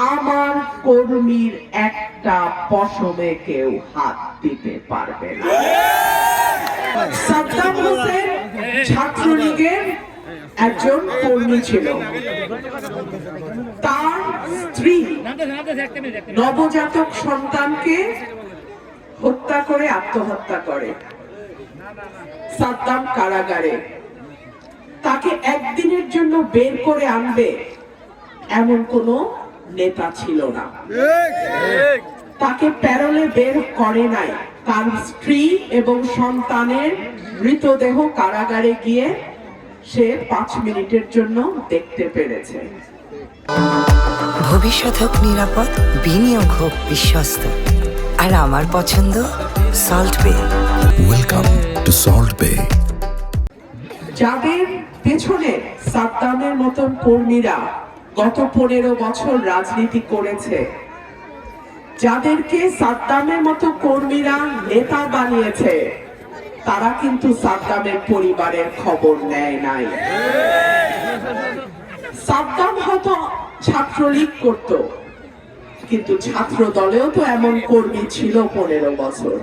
আমার কর্মীর একটা পশমে কেউ হাত দিতে পারবে না। সাদ্দাম হোসেন ছাত্রলীগের একজন কর্মী ছিল। তার স্ত্রী নবজাতক সন্তানকে হত্যা করে আত্মহত্যা করে। সাদ্দাম কারাগারে। তাকে একদিনের জন্য বের করে আনবে এমন কোন নেতা ছিল না। তাকে প্যারোলে বের করে নাই। তার স্ত্রী এবং সন্তানের মৃতদেহ কারাগারে গিয়ে সে 5 মিনিটের জন্য দেখতে পেরেছে। ভবিষ্যৎ হোক নিরাপদ, বিনিয়োগ হোক বিশ্বস্ত, আর আমার পছন্দ সল্ট বে। ওয়েলকাম টু সল্ট বে। যাদের পেছনে সাদ্দামের মতন কর্মীরা গত 15 বছর রাজনীতি করেছে, যাদেরকে সাদ্দামের মতো কর্মীরা নেতা বানিয়েছে, তারা কিন্তু সাদ্দামের পরিবারের খবর নেয় নাই। সাদ্দাম হয়তো ছাত্রলীগ করত, কিন্তু ছাত্র দলেও তো এমন কর্মী ছিল 15 বছর।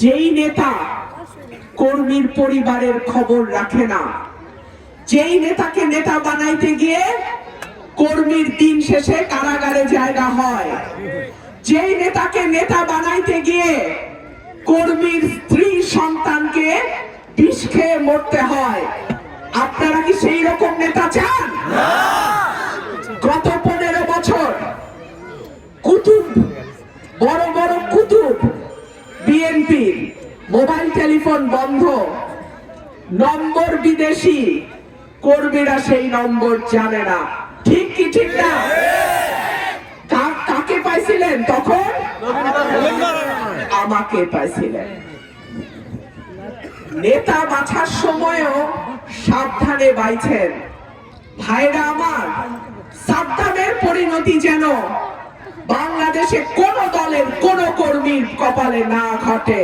যেই নেতা কর্মীর পরিবারের খবর রাখে না, যেই নেতাকে নেতা বানাইতে গিয়ে কর্মীর দিন শেষে কারাগারে জায়গা হয়, যেই নেতাকে নেতা বানাইতে গিয়ে কর্মীর স্ত্রী সন্তানকে বিষ খেয়ে মরতে হয়, আপনারা কি সেই রকম নেতা চান? গত 15 বছর কুতুব, বড় বড় কুতুব বিএনপির মোবাইল টেলিফোন বন্ধ, নম্বর বিদেশি, কর্মীরা সেই নম্বর জানে না। ঠিক কি ঠিক না? কাকে পাইছিলেন তখন? আমাকে পাইছিলেন। নেতা বাছার সময়ও সাবধানে বাইছেন। ভাইরা আমার, সাদ্দামের পরিণতি যেন বাংলাদেশে কোন দলের কোন কর্মীর কপালে না ঘটে।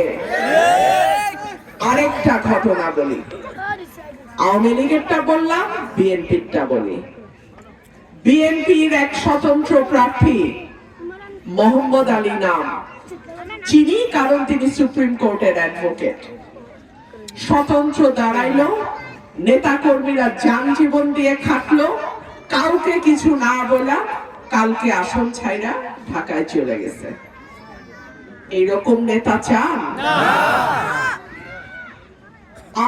আরেকটা ঘটনা বলি, আওয়ামী লীগেরটা বললাম, বিএনপিরটা বলি। বিএনপির এক স্বতন্ত্র প্রার্থী মোহাম্মদ আলী নাম, চিনি কারণ তিনি সুপ্রিম কোর্টের অ্যাডভোকেট। স্বতন্ত্র দাঁড়াইলো, নেতা কর্মীরা যান জীবন দিয়ে খাটলো, কাউকে কিছু না বলা, কালকে আসন ছাইরা ঢাকায় চলে গেছে। এইরকম নেতা চান?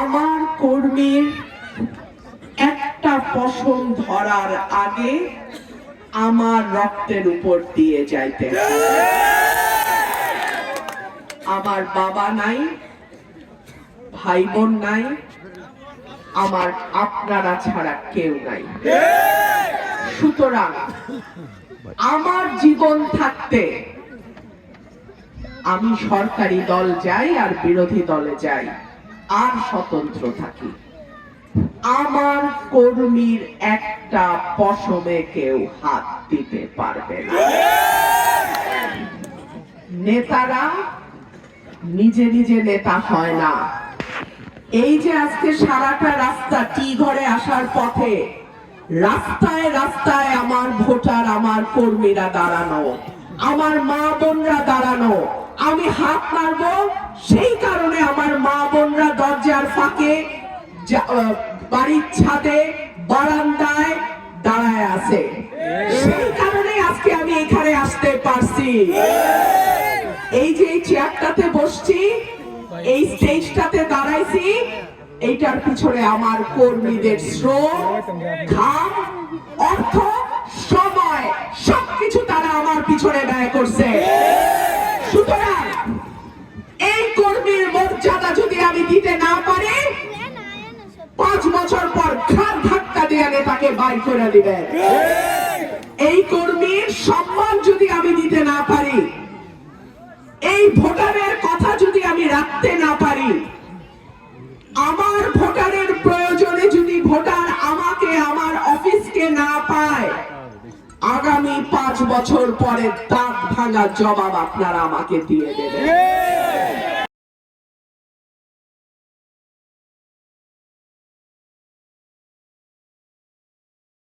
আমার কর্মীর একটা পশম ধরার আগে আমার রক্তের উপর দিয়ে যাইতে হবে। আমার বাবা নাই, ভাই বোন নাই, আমার আপনারা ছাড়া কেউ নাই। সুতরাং আমার জীবন থাকতে আমি সরকারি দল যাই আর বিরোধী দলে যাই আর স্বতন্ত্র থাকি, আমার কর্মীর একটা পশমে কেউ হাত দিতে পারবে না। নেতারা নিজে নিজে নেতা হয় না। এই যে আজকে সারাটা রাস্তা টি ঘরে আসার পথে রাস্তায় রাস্তায় আমার ভোটার, আমার কর্মীরা দাঁড়ানো, আমার মা বোনরা দাঁড়ানো, আমি হাত মারবো সেই কারণে আমার মা বোনরা দরজার ফাঁকে, বাড়ির ছাদে, বারান্দায় দাঁড়ায় আছে। সেই কারণে আজকে আমি এখানে আসতে পারছি। এই যে এই চেয়ারটাতে বসছি, এই স্টেজটাতে দাঁড়াইছি, এইটার পিছনে আমার কর্মীদের শ্রম, ঘাম, অর্থ, সময় সবকিছু তারা আমার পিছনে ব্যয় করছে। সুতরাং এই কর্মীর মর্যাদা যদি আমি দিতে না পারি, 5 বছর পর ঘাড় ধাক্কা দিয়ে নেতাকে বাইর করে দিবেন। এই কর্মীর সম্মান যদি আমি দিতে না পারি, এই ভোটারের কথা যদি আমি রাখতে না পারি, আমার ভোটারের প্রয়োজনে যদি ভোটার আমাকে, আমার অফিসকে না পায়, আগামী 5 বছর পরে দাঁত ভাঙা জবাব আপনারা আমাকে দিয়ে দেবেন।